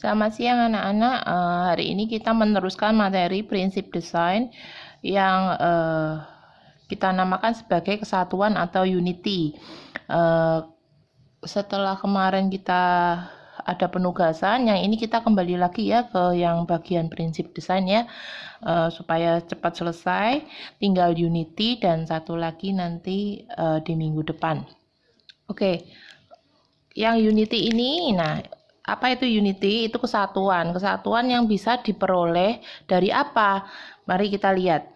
Selamat siang anak-anak. Hari ini kita meneruskan materi prinsip desain yang kita namakan sebagai kesatuan atau unity. Setelah kemarin kita ada penugasan, yang ini kita kembali lagi ya ke yang bagian prinsip desain ya, supaya cepat selesai. Tinggal unity dan satu lagi nanti di minggu depan. Oke. Yang unity ini, nah, apa itu unity? Itu kesatuan. Kesatuan yang bisa diperoleh dari apa? Mari kita lihat.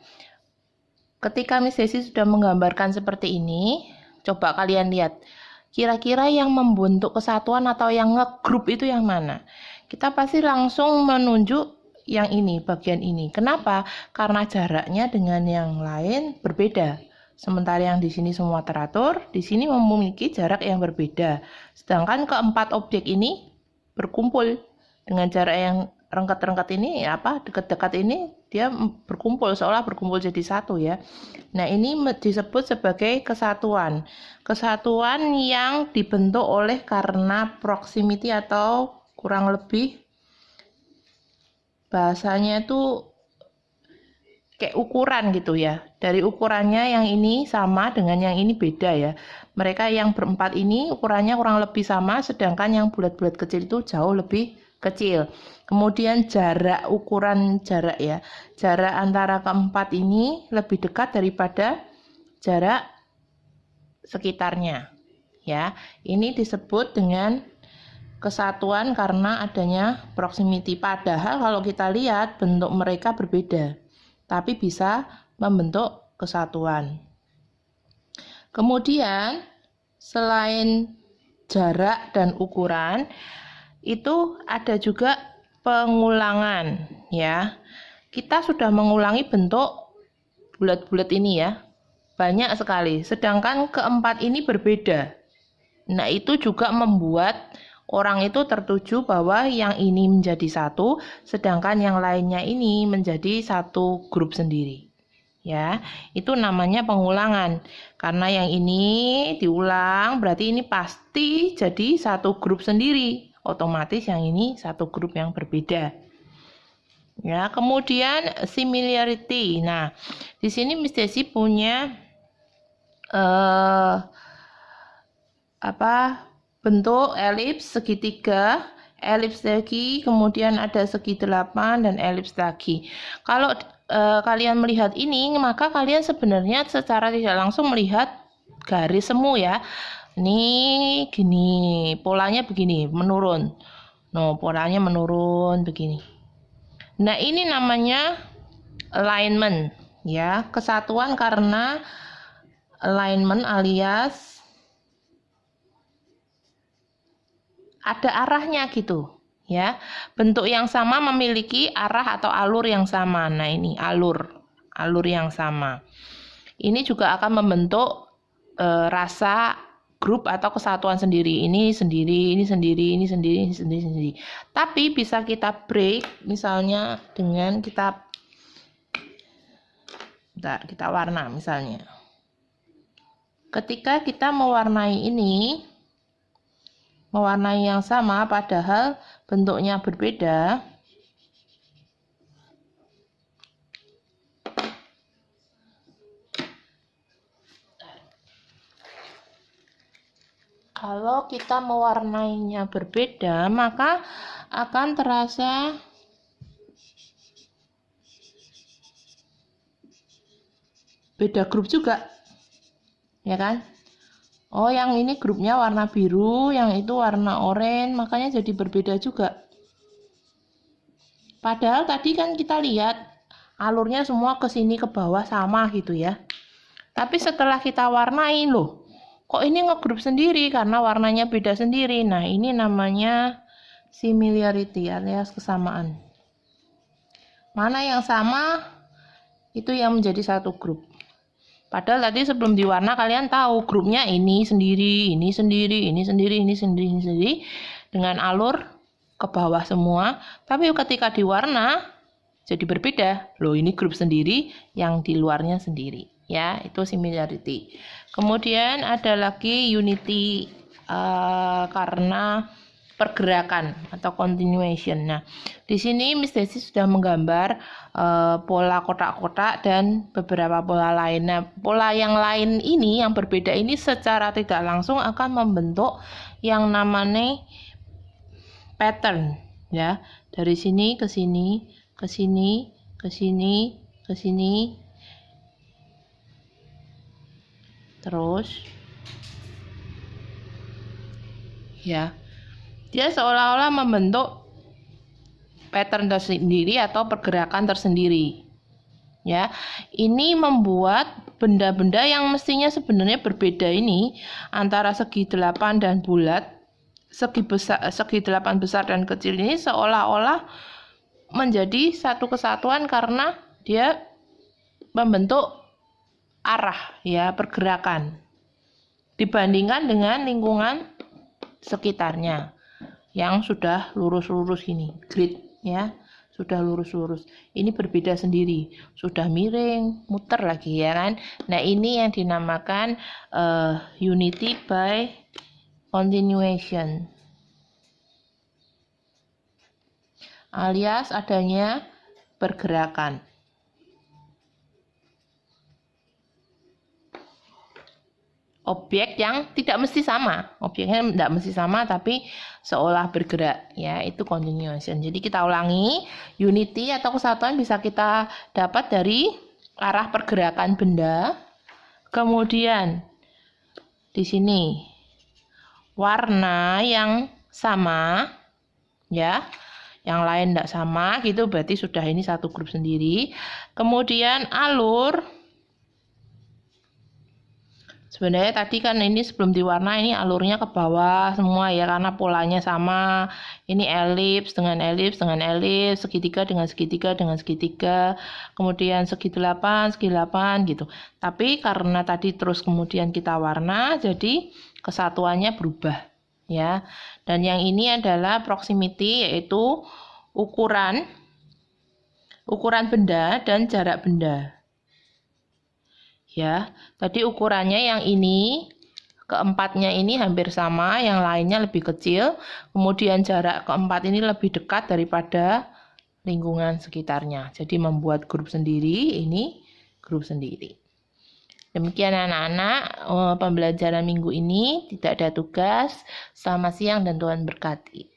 Ketika Miss Desi sudah menggambarkan seperti ini, coba kalian lihat. Kira-kira yang membentuk kesatuan atau yang ngegrup itu yang mana? Kita pasti langsung menunjuk yang ini, bagian ini. Kenapa? Karena jaraknya dengan yang lain berbeda. Sementara yang di sini semua teratur, di sini memiliki jarak yang berbeda. Sedangkan keempat objek ini berkumpul dengan jarak yang rengkat-rengkat ini, dekat-dekat ini dia berkumpul, seolah berkumpul jadi satu ya. Nah, ini disebut sebagai kesatuan. Kesatuan yang dibentuk oleh karena proximity atau kurang lebih bahasanya itu kayak ukuran gitu ya. Dari ukurannya yang ini sama dengan yang ini beda ya. Mereka yang berempat ini ukurannya kurang lebih sama, sedangkan yang bulat-bulat kecil itu jauh lebih kecil. Kemudian ukuran jarak ya. Jarak antara keempat ini lebih dekat daripada jarak sekitarnya. Ya, ini disebut dengan kesatuan karena adanya proximity. Padahal kalau kita lihat bentuk mereka berbeda, tapi bisa membentuk kesatuan. Kemudian selain jarak dan ukuran, itu ada juga pengulangan ya. Kita sudah mengulangi bentuk bulat-bulat ini ya, banyak sekali. Sedangkan keempat ini berbeda. Nah, itu juga membuat orang itu tertuju bahwa yang ini menjadi satu, sedangkan yang lainnya ini menjadi satu grup sendiri. Ya, itu namanya pengulangan. Karena yang ini diulang, berarti ini pasti jadi satu grup sendiri. Otomatis yang ini satu grup yang berbeda. Ya, kemudian similarity. Nah, di sini Miss Desi punya bentuk elips segitiga, elips lagi, kemudian ada segi 8 dan elips lagi. Kalau kalian melihat ini, maka kalian sebenarnya secara tidak langsung melihat garis semu ya. Ini gini, polanya begini, menurun. No, polanya menurun begini. Nah, ini namanya alignment ya, kesatuan karena alignment alias ada arahnya gitu ya. Bentuk yang sama memiliki arah atau alur yang sama. Nah, ini alur yang sama. Ini juga akan membentuk rasa grup atau kesatuan sendiri. Ini sendiri, ini sendiri, ini sendiri, ini sendiri, sendiri. Tapi bisa kita break misalnya dengan kita warna misalnya. Ketika kita mewarnai ini, mewarnai yang sama padahal bentuknya berbeda, kalau kita mewarnainya berbeda, maka akan terasa beda grup juga, ya kan? Oh, yang ini grupnya warna biru, yang itu warna oranye, makanya jadi berbeda juga. Padahal tadi kan kita lihat alurnya semua ke sini ke bawah sama gitu ya. Tapi setelah kita warnain loh, kok ini ngegrup sendiri karena warnanya beda sendiri. Nah, ini namanya similarity alias kesamaan. Mana yang sama, itu yang menjadi satu grup. Padahal tadi sebelum diwarna kalian tahu grupnya ini sendiri, ini sendiri, ini sendiri, ini sendiri, ini sendiri, dengan alur ke bawah semua. Tapi ketika diwarna jadi berbeda. Loh, ini grup sendiri, yang di luarnya sendiri. Ya, itu similarity. Kemudian ada lagi unity karena pergerakan atau continuation. Nah, di sini Miss Desi sudah menggambar pola kotak-kotak dan beberapa pola lain. Nah, pola yang lain ini, yang berbeda ini secara tidak langsung akan membentuk yang namanya pattern, ya. Dari sini ke sini, ke sini, ke sini, ke sini. Terus ya, dia seolah-olah membentuk pattern tersendiri atau pergerakan tersendiri. Ya, ini membuat benda-benda yang mestinya sebenarnya berbeda ini antara segi 8 dan bulat, segi 8 besar dan kecil ini seolah-olah menjadi satu kesatuan karena dia membentuk arah, ya, pergerakan dibandingkan dengan lingkungan sekitarnya yang sudah lurus-lurus ini, grid, ya, sudah lurus-lurus. Ini berbeda sendiri, sudah miring, muter lagi, ya kan. Nah, ini yang dinamakan unity by continuation, alias adanya pergerakan. Objek yang tidak mesti sama, objeknya tidak mesti sama tapi seolah bergerak, ya, itu continuation. Jadi kita ulangi, unity atau kesatuan bisa kita dapat dari arah pergerakan benda. Kemudian di sini warna yang sama, ya, yang lain tidak sama gitu, berarti sudah ini satu grup sendiri. Kemudian alur, sebenarnya tadi kan ini sebelum diwarna ini alurnya ke bawah semua, ya, karena polanya sama. Ini elips dengan elips dengan elips, segitiga dengan segitiga dengan segitiga, kemudian segi 8 gitu. Tapi karena tadi terus kemudian kita warna, jadi kesatuannya berubah, ya. Dan yang ini adalah proximity, yaitu ukuran benda dan jarak benda. Ya, tadi ukurannya yang ini, keempatnya ini hampir sama, yang lainnya lebih kecil. Kemudian jarak keempat ini lebih dekat daripada lingkungan sekitarnya. Jadi membuat grup sendiri, ini grup sendiri. Demikian anak-anak, pembelajaran minggu ini, tidak ada tugas. Selamat siang dan Tuhan berkati.